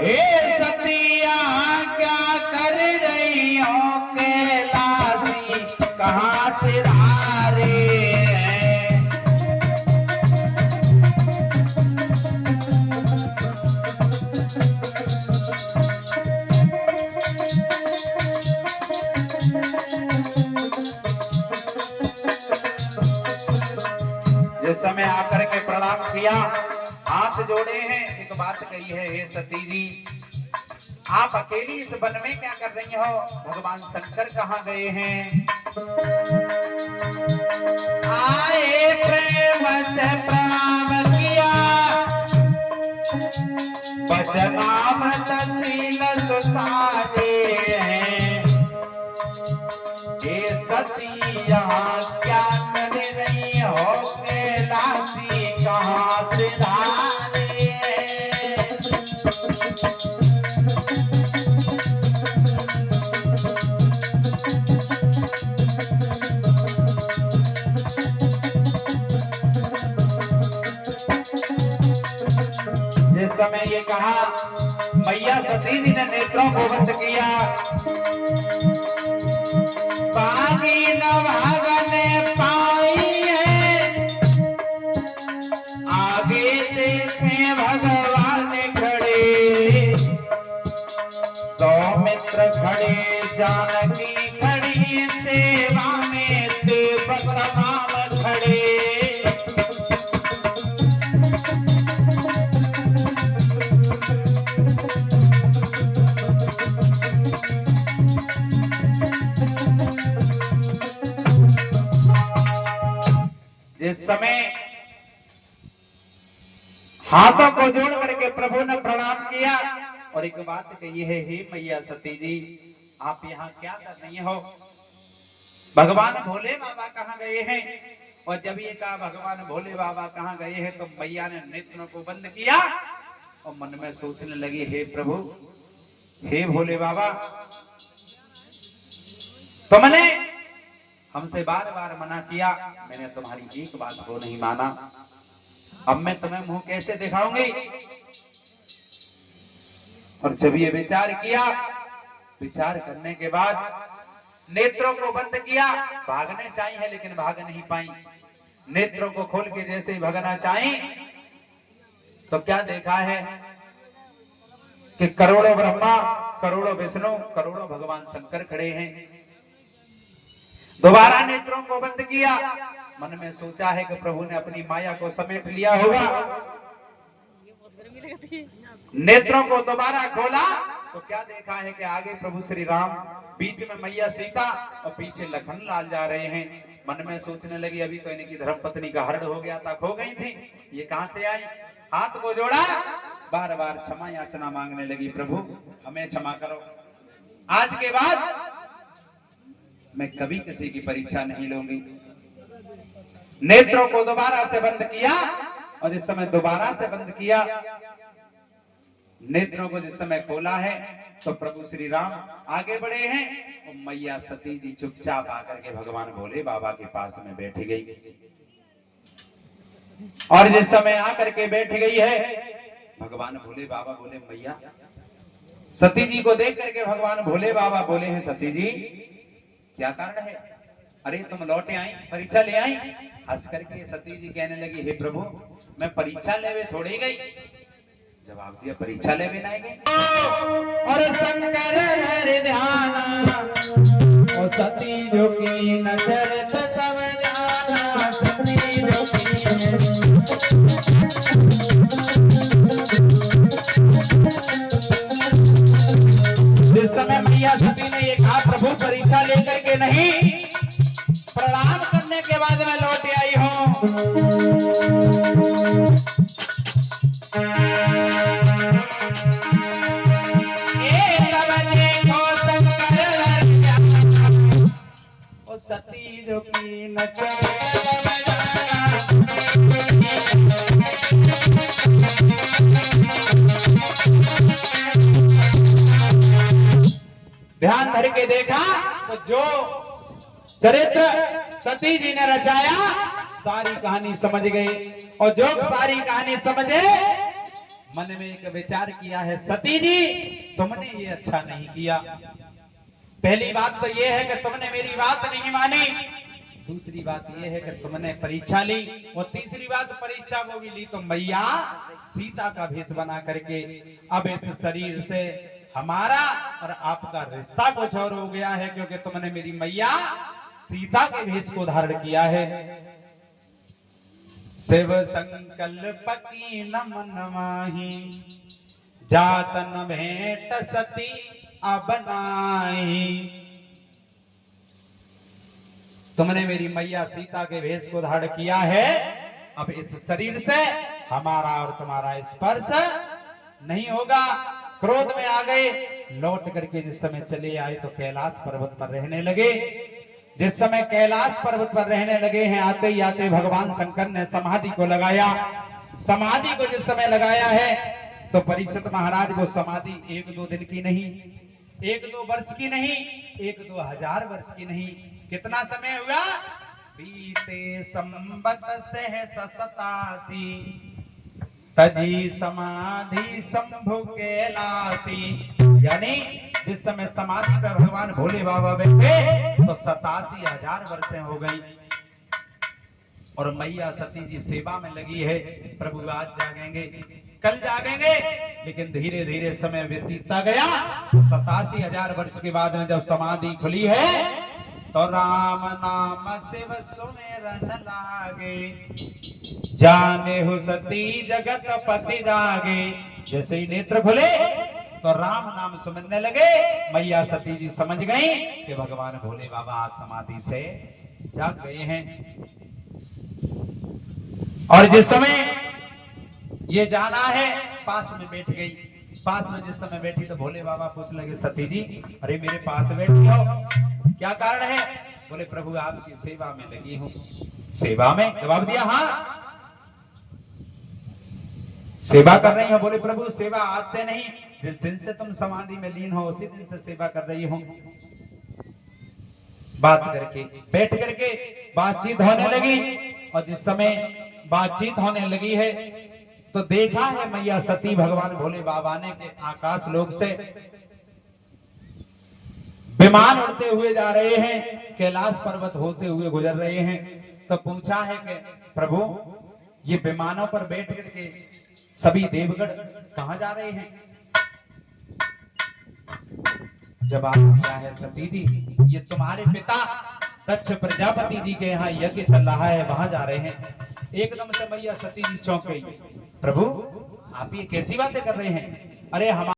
हे सतिया क्या कर रही हो कैलाशी कहाँ से धारे जिस समय आकर के प्रणाम किया, हाथ जोड़े हैं, एक बात कही है, हे सती जी आप अकेली इस वन में क्या कर रही हो? भगवान शंकर कहाँ गए हैं? आए प्रेम से प्रणाम किया, वचनामृतशील सुसारे हैं। हे सती यहाँ क्या कर रही हो कैलाशी कहाँ से धारे जिस समय ये कहा, मैया सती जी ने नेत्रों को बंद किया। बागी न भागने पाई है, आगे देखे भगवान खड़े, सौमित्र खड़े, जानकी खड़ी, सेवा में देव तमाम खड़े। जिस समय हाथों को जोड़ करके प्रभु ने प्रणाम किया और एक बात कही है, हे मैया सती जी आप यहाँ क्या कर रही हो? भगवान भोले बाबा कहाँ गए हैं? और जब ये कहा भगवान भोले बाबा कहाँ गए हैं, तो मैया ने नेत्रों को बंद किया और मन में सोचने लगी, हे प्रभु, हे भोले बाबा, तुमने हमसे बार बार मना किया, मैंने तुम्हारी एक बात को नहीं माना, अब मैं तुम्हें मुंह कैसे दिखाऊंगी? और जब ये विचार किया, विचार करने के बाद नेत्रों को बंद किया, भागने चाहिए लेकिन भाग नहीं पाई। नेत्रों को खोल के जैसे ही भगना चाहिए तो क्या देखा है कि करोड़ों ब्रह्मा, करोड़ों विष्णु, करोड़ों भगवान शंकर खड़े हैं। दोबारा नेत्रों को बंद किया, मन में सोचा है कि प्रभु ने अपनी माया को समेट लिया होगा। नेत्रों को दोबारा खोला तो क्या देखा है कि आगे प्रभु श्री राम, बीच में मैया सीता और पीछे लखन लाल जा रहे हैं। मन में सोचने लगी, अभी तो इनकी धर्मपत्नी का हरण हो गया था, खो गई थी, ये कहां से आई? हाथ को जोड़ा, बार बार क्षमा याचना मांगने लगी, प्रभु हमें क्षमा करो, आज के बाद मैं कभी किसी की परीक्षा नहीं लूंगी। नेत्रों को दोबारा से बंद किया और जिस समय दोबारा से बंद किया, नेत्रों को जिस समय खोला है तो प्रभु श्री राम आगे बढ़े हैं और मैया सती जी चुपचाप आकर के भगवान भोले बाबा के पास में बैठ गई। और जिस समय आकर के बैठ गई है, भगवान भोले बाबा बोले, मैया सती जी को देख करके भगवान भोले बाबा बोले हैं, सती जी क्या कारण है? अरे तुम लौटे आई, परीक्षा ले आई? हंस करके सती जी कहने लगी, हे प्रभु मैं परीक्षा लेवे थोड़ी गई। जवाब दिया, परीक्षा लेवे नहीं गई। और शंकर हर ध्याना, ओ सती जो की नजर सब जाना, सती जो जिस समय मैया सती ने ये कहा, प्रभु परीक्षा लेकर के नहीं, प्रणाम करने के बाद मैं लौट आई हूं। सती जो की नजर ध्यान धर के देखा तो जो चरित्र सती जी ने रचाया, सारी कहानी समझ गए। और जो सारी कहानी समझे, मन में एक विचार किया है, सती जी तुमने ये अच्छा नहीं किया। पहली बात तो ये है कि तुमने मेरी बात नहीं मानी, दूसरी बात ये है कि तुमने परीक्षा ली, और तीसरी बात परीक्षा वो भी ली तो मैया सीता का भेष बना करके। अब इस शरीर से हमारा और आपका रिश्ता कुछ और हो गया है, क्योंकि तुमने मेरी मैया सीता के भेष को धारण किया है। शिव संकल्प की न मन माही, जातन भेंट सती अब नाई। तुमने मेरी मैया सीता के भेष को धारण किया है, अब इस शरीर से हमारा और तुम्हारा स्पर्श नहीं होगा। क्रोध में आ गए, लौट करके जिस समय चले आए तो कैलाश पर्वत पर रहने लगे। जिस समय कैलाश पर्वत पर रहने लगे हैं, आते ही आते भगवान शंकर ने समाधि को लगाया। समाधि को जिस समय लगाया है तो परीक्षित महाराज को समाधि 1-2 दिन की नहीं, 1-2 वर्ष की नहीं, 1-2 हजार वर्ष की नहीं, कितना समय हुआ? बीते संबत सहस 87, तजी समाधि शंभु कैलासी। यानी जिस समय समाधि पर भगवान भोले बाबा बैठे तो 87 हजार वर्षें हो गई, और मैया सती जी सेवा में लगी है। प्रभु आज जागेंगे, कल जागेंगे, लेकिन धीरे धीरे समय व्यतीतता गया। 87 हजार वर्ष के बाद में जब समाधि खुली है तो राम नाम शिव सुमेरन लागे, जाने हो सती जगत पति जागे। जैसे ही नेत्र खुले तो राम नाम सुमरने लगे। मैया सती जी समझ गई कि भगवान भोले बाबा आज समाधि से जाग गए हैं। और जिस समय ये जाना है, पास में बैठ गई। पास में जिस समय बैठी तो भोले बाबा पूछ लगे, सती जी अरे मेरे पास बैठी हो, क्या कारण है? बोले प्रभु आपकी सेवा में लगी हूं। सेवा में? जवाब दिया हाँ सेवा कर रही हो। बोले प्रभु सेवा आज से नहीं, जिस दिन से तुम समाधि में लीन हो उसी दिन से सेवा कर रही हूं। बात करके बैठ करके बातचीत होने लगी, और जिस समय बातचीत होने लगी है तो देखा है मैया सती भगवान भोले बाबा ने के आकाश लोक से विमान उड़ते हुए जा रहे हैं, कैलाश पर्वत होते हुए गुजर रहे हैं। तो पूछा है कि प्रभु ये विमानों पर बैठ करके सभी देवगण कहां जा रहे हैं? जवाब दिया है, सती जी ये तुम्हारे पिता दक्ष प्रजापति जी के यहाँ यज्ञ चल रहा है, वहां जा रहे हैं। एकदम से मैया सती जी चौंक गई, प्रभु आप ये कैसी बातें कर रहे हैं? अरे हमारे